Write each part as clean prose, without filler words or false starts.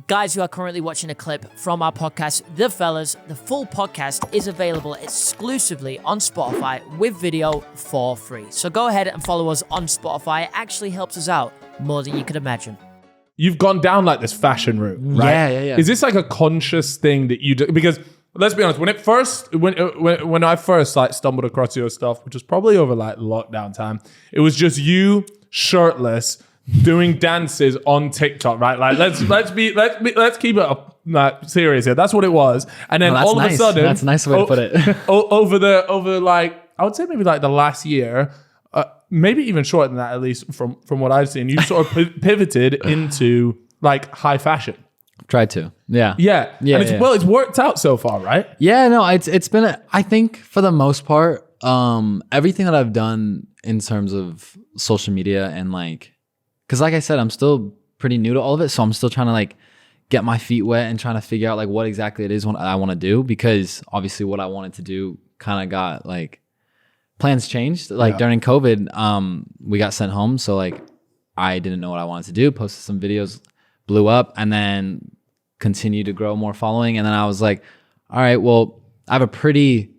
Guys, you are currently watching a clip from our podcast, The Fellas. The full podcast is available exclusively on Spotify with video for free. So go ahead and follow us on Spotify. It actually helps us out more than you could imagine. You've gone down like this fashion route, right? Yeah. Is this like a conscious thing that you do? Because let's be honest, when I first like stumbled across your stuff, which was probably over like lockdown time, it was just you shirtless doing dances on TikTok, right? Like let's keep it up, like, serious here. That's what it was. And then all of a sudden, that's a nice way to put it. over like I would say maybe like the last year, maybe even shorter than that, at least from what I've seen, you sort of pivoted into like high fashion. Tried to, yeah. And it's worked out so far, right? Yeah, no, it's been. I think for the most part, everything that I've done in terms of social media and like. Because like I said, I'm still pretty new to all of it. So I'm still trying to like get my feet wet and trying to figure out like what exactly it is I want to do. Because obviously what I wanted to do kind of got like plans changed. Like during COVID, we got sent home. So like I didn't know what I wanted to do. Posted some videos, blew up, and then continued to grow more following. And then I was like, all right, well, I have a pretty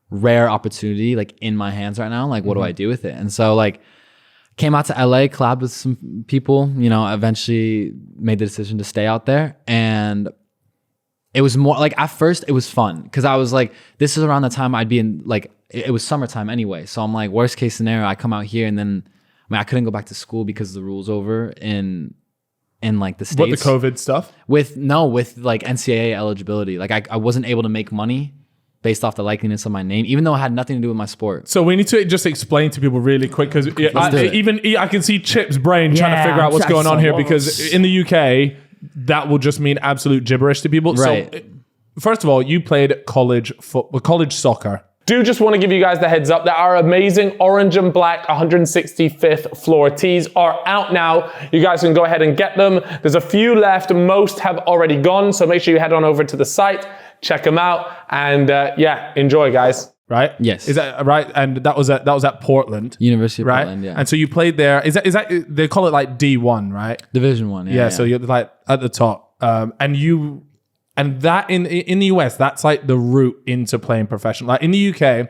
rare opportunity like in my hands right now. Like what do I do with it? And so like came out to LA, collabed with some people, you know, eventually made the decision to stay out there. And it was more like at first it was fun because I was like, this is around the time I'd be in like, it was summertime anyway. So I'm like, worst case scenario, I come out here and then, I mean, I couldn't go back to school because the rule's over in like the States. What, the COVID stuff? With like NCAA eligibility. Like I wasn't able to make money based off the likeliness of my name, even though it had nothing to do with my sport. So we need to just explain to people really quick, because I can see Chip's brain trying to figure out what's going on here, because in the UK, that will just mean absolute gibberish to people. Right. So first of all, you played college soccer. Do just want to give you guys the heads up that our amazing orange and black 165th floor tees are out now. You guys can go ahead and get them. There's a few left. Most have already gone. So make sure you head on over to the site, check them out, and enjoy, guys. Right? Yes. Is that right? And that was at Portland, University of right? Portland. Yeah. And so you played there. Is that they call it like D1, right? Division 1. Yeah. So you're like at the top, and that in the US, that's like the route into playing professional. Like in the UK,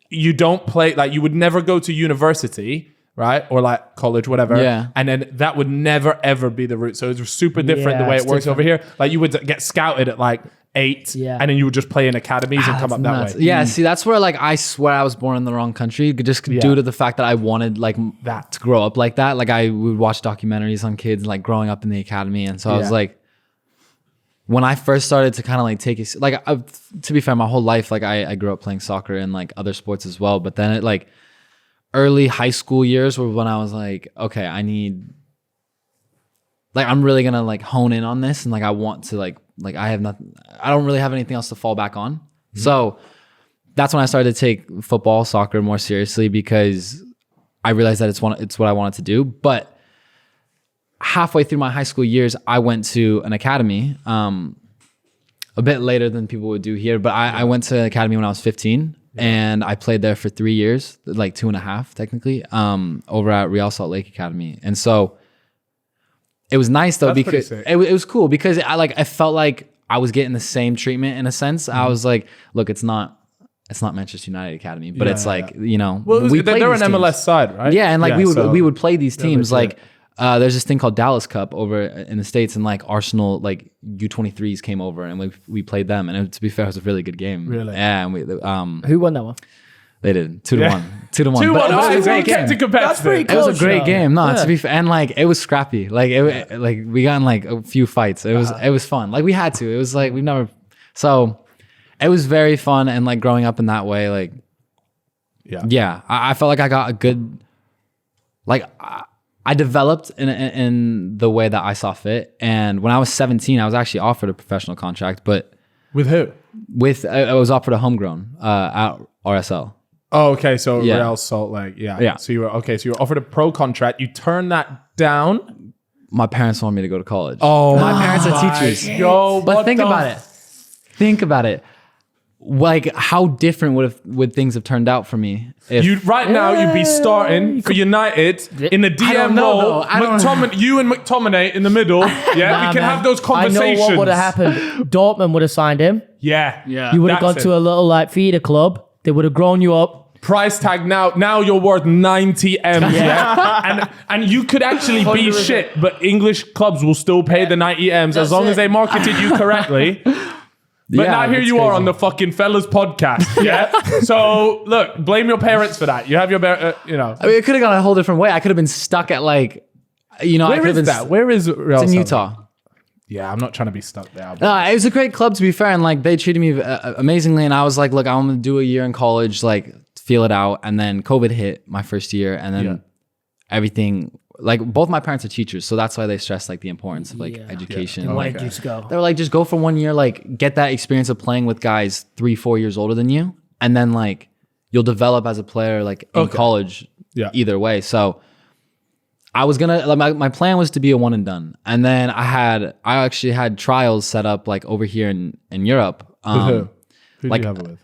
you don't play, like you would never go to university, right? Or like college, whatever. Yeah. And then that would never ever be the route. So it's super different the way it works over here. Like you would get scouted at like 8, and then you would just play in academies and come up that way. Yeah, see, that's where like I swear I was born in the wrong country, just due to the fact that I wanted like that to grow up like that. Like I would watch documentaries on kids like growing up in the academy, and so I was like, when I first started to kind of like take it, like to be fair, my whole life, like I grew up playing soccer and like other sports as well. But then it like early high school years were when I was like, okay, I'm really gonna like hone in on this, and like I want to like I don't really have anything else to fall back on. Mm-hmm. So that's when I started to take football, soccer more seriously, because I realized that it's what I wanted to do. But halfway through my high school years, I went to an academy, a bit later than people would do here, but I went to an academy when I was 15, and I played there for 3 years, like 2.5 technically, over at Real Salt Lake Academy. And so it was nice though, because it was cool, because I felt like I was getting the same treatment in a sense. Mm-hmm. I was like, look, it's not Manchester United Academy, but it's like, you know, well, they're an MLS side, right? Yeah, and like we would play these teams like. There's this thing called Dallas Cup over in the States, and like Arsenal, like U23s came over, and we played them. And to be fair, it was a really good game. Really? Yeah. And who won that one? They did 2-1. 2-1. 2-1. But it was a great game. That's pretty close. It was a great game. No, to be fair, and like it was scrappy. Like like we got in like a few fights. It was fun. Like we had to. It was like we've never. So it was very fun, and like growing up in that way, like I felt like I got a good like. I developed in the way that I saw fit. And when I was 17, I was actually offered a professional contract, but with who? I was offered a homegrown at RSL. Oh, okay. So Real Salt Lake, yeah. So you were offered a pro contract. You turned that down. My parents wanted me to go to college. Oh, my parents are teachers. Yo, but think about it. like how different would things have turned out for me? If, You'd be starting for United in the DM role. You and McTominay in the middle. Yeah, we can have those conversations. I know what would have happened. Dortmund would have signed him. Yeah. You would have gone to a little like feeder club. They would have grown you up. Price tag now you're worth 90 M's. Yeah. and you could actually be shit, but English clubs will still pay the 90 M's as long as they marketed you correctly. But now here you are on the fucking Fellas podcast. Yeah. So look, blame your parents for that. You have your, you know. I mean, it could have gone a whole different way. I could have been stuck at like, you know, Where is that? Where is Real It's in Utah. Yeah, I'm not trying to be stuck there. It was a great club, to be fair, and like they treated me amazingly. And I was like, look, I'm gonna do a year in college, like feel it out. And then COVID hit my first year, and then everything. Like both my parents are teachers, so that's why they stress like the importance of like education. Where did you go? They were like, just go for 1 year, like get that experience of playing with guys 3-4 years older than you, and then like you'll develop as a player like in college. Either way. So I was gonna like my plan was to be a one and done, and then I actually had trials set up like over here in Europe. Who like, did you have it with?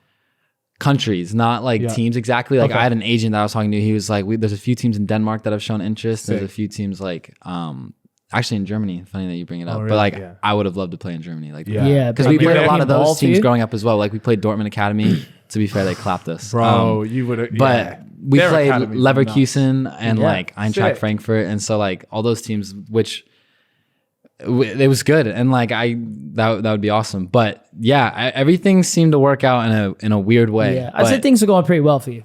Countries, not like teams exactly. Like I had an agent that I was talking to. He was like, there's a few teams in Denmark that have shown interest. There's a few teams like actually in Germany. Funny that you bring it up, but like I would have loved to play in Germany. Like because we played a lot of those teams growing up as well. Like we played Dortmund Academy. To be fair, they clapped us, bro. You would have, but we played Leverkusen and like Eintracht Frankfurt, and so like all those teams, which it was good, and like that would be awesome. But yeah, everything seemed to work out in a weird way. Yeah, I said things are going pretty well for you.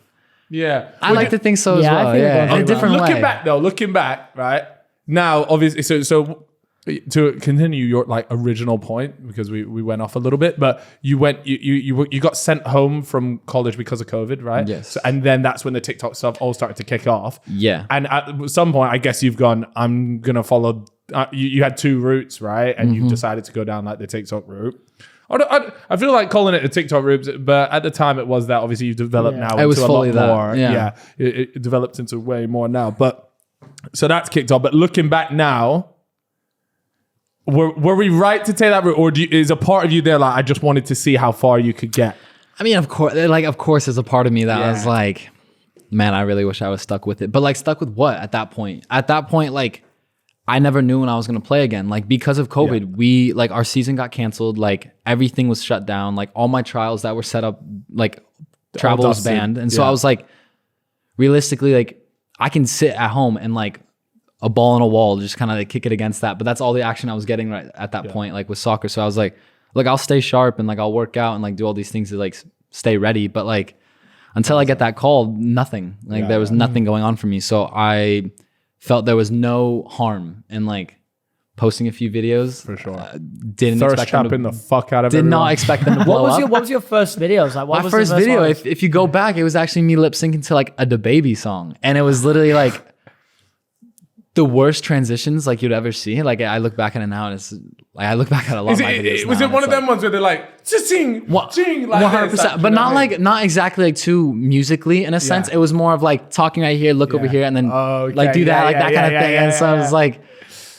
Yeah, I like to think so as well. Yeah, in a different way. Looking back, right now, obviously, so to continue your like original point, because we went off a little bit, but you got sent home from college because of COVID, right? Yes. So, and then that's when the TikTok stuff all started to kick off. Yeah. And at some point, I guess you've gone, I'm gonna follow. You had two routes, right? And you decided to go down like the TikTok route. I feel like calling it a TikTok route, but at the time it was that. Obviously, you've developed now into a lot more. Yeah. It developed into way more now. But so that's kicked off. But looking back now, were we right to take that route, or is a part of you there like I just wanted to see how far you could get? I mean, of course, there's a part of me that was like, man, I really wish I was stuck with it. But like, stuck with what at that point? At that point, like, I never knew when I was going to play again. Like, because of COVID, we like our season got canceled. Like, everything was shut down. Like, all my trials that were set up, like, travel was banned. And so I was like, realistically, like, I can sit at home and like a ball on a wall, just kind of like kick it against that. But that's all the action I was getting right at that point, like with soccer. So I was like, look, I'll stay sharp and like I'll work out and like do all these things to like stay ready. But like until I get that call, nothing. Like there was nothing going on for me. So I felt there was no harm in like posting a few videos. For sure. Didn't expect them to, the fuck out of did everyone. not expect them to blow up. What was your first videos? Like what my was first the video, one? if you go back, it was actually me lip syncing to like a DaBaby song. And it was literally like the worst transitions like you'd ever see. Like I look back at it now and it's like I look back at a lot of my videos. Was it one of them ones where they're like ching, ching, like 100%, but not exactly like too musically in a sense. It was more of like talking right here, look over here, and then like do that, like that kind of thing. And so I was like,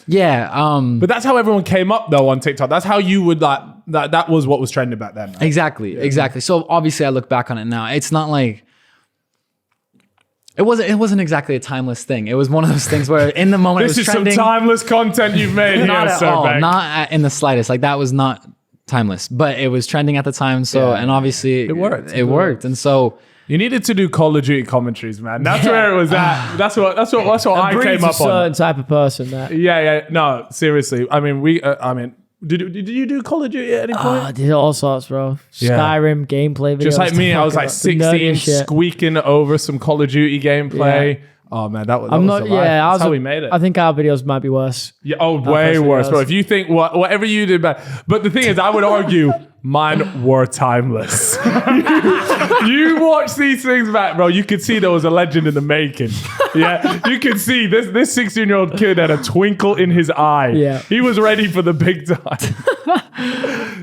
but that's how everyone came up though on TikTok. That's how you would like that was what was trending back then. Right? Exactly. So obviously I look back on it now. It's not like it wasn't exactly a timeless thing. It was one of those things where in the moment it was trending. This is some timeless content you've made not here, at Sir all, Beck. not in the slightest. Like that was not timeless, but it was trending at the time. So and obviously it worked. It worked, and so you needed to do Call of Duty commentaries, man. That's where it was at. That's what I came up on. A certain type of person. That. Yeah. No, seriously. I mean, Did you do Call of Duty at any point? I did all sorts, bro. Skyrim gameplay videos. Just like me, I was like 16, squeaking over some Call of Duty gameplay. Yeah. Oh man, that was that's how we made it. I think our videos might be worse. Yeah, way worse, bro. If you think whatever you did bad, but the thing is, I would argue mine were timeless. You watch these things back, bro. You could see there was a legend in the making. Yeah, you could see this 16-year-old kid had a twinkle in his eye. Yeah, he was ready for the big time.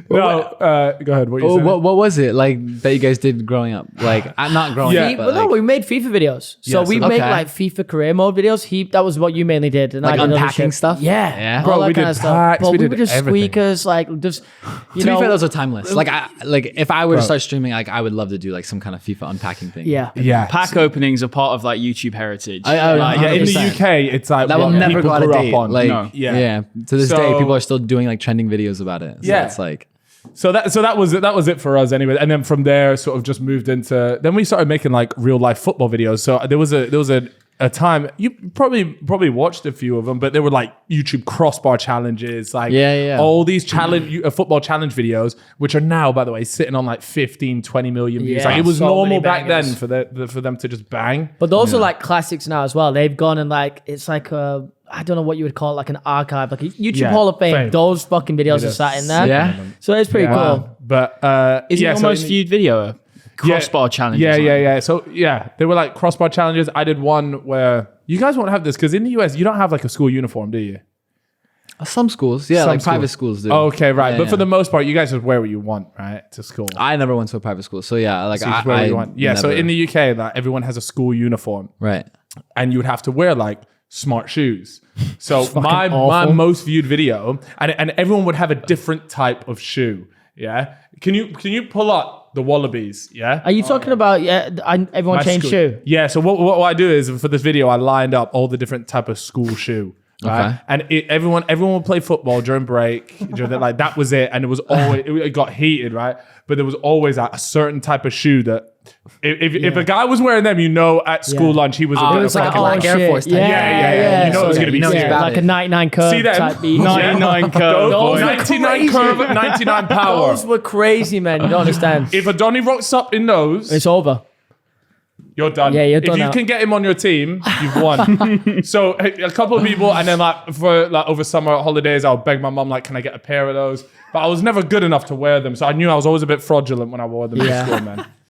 Go ahead. What you saying? What was it like that you guys did growing up? Like not growing up. But no, we made FIFA videos. So we made like FIFA career mode videos. That was what you mainly did. And like unpacking stuff. Yeah, bro. We did packs. But we were just squeakers, like just to be fair, those are timeless. Like if I were to start streaming, like I would love to do like some kind of FIFA unpacking thing. Yeah. Yeah. Pack openings are part of like YouTube heritage. Like, Yeah, in the 100%. UK, it's like That what will never people go out of grew date. up on. Like, No. yeah. To this So- day, people are still doing like trending videos about it. So Yeah. it's like, So that was it for us anyway. And then from there, sort of just moved into. Then we started making like real life football videos. So there was a time you probably watched a few of them, but they were like YouTube crossbar challenges, like all these football challenge videos, which are now, by the way, sitting on like 15, 20 million views. Yeah, Like it was so normal many back then bangers. for them to just bang. But those are like classics now as well. They've gone and like it's like I don't know what you would call it, like an archive, like a YouTube Hall of Fame. Those fucking videos are sat in there. yeah. So it's pretty cool. But Is it your most viewed video? Crossbar challenges. Yeah. So yeah, they were like crossbar challenges. I did one where you guys won't have this because in the US you don't have like a school uniform, do you? Some schools, yeah, Some like private schools do. Okay, right. Yeah, but for the most part, you guys just wear what you want, right, to school. I never went to a private school, so yeah, like So you just wear what you want. Yeah. So in the UK, like everyone has a school uniform, right. and you would have to wear like smart shoes. So my awful. most viewed video, and everyone would have a different type of shoe. Yeah. Can you pull up the Wallabies? Yeah. Are you talking about everyone My changed school- shoe? Yeah. So what I do is for this video, I lined up all the different type of school shoe. Right? Okay. And everyone would play football during break. Like that was it, and it was always it got heated, right? But there was always a certain type of shoe that if a guy was wearing them, at school lunch he was. It was like Black Air Force type. Yeah. You know it's gonna be serious. like a 99 curve See them? type beat. 99 curve. Those were 99 crazy. curve, 99 power. Those were crazy, man. You don't understand. If a Donny rocks up in those, It's over. you're done. Yeah, you're if done you out. can get him on your team, you've won. So a couple of people, and then for over summer holidays, I'll beg my mum, can I get a pair of those? But I was never good enough to wear them, so I knew I was always a bit fraudulent when I wore them in school, man.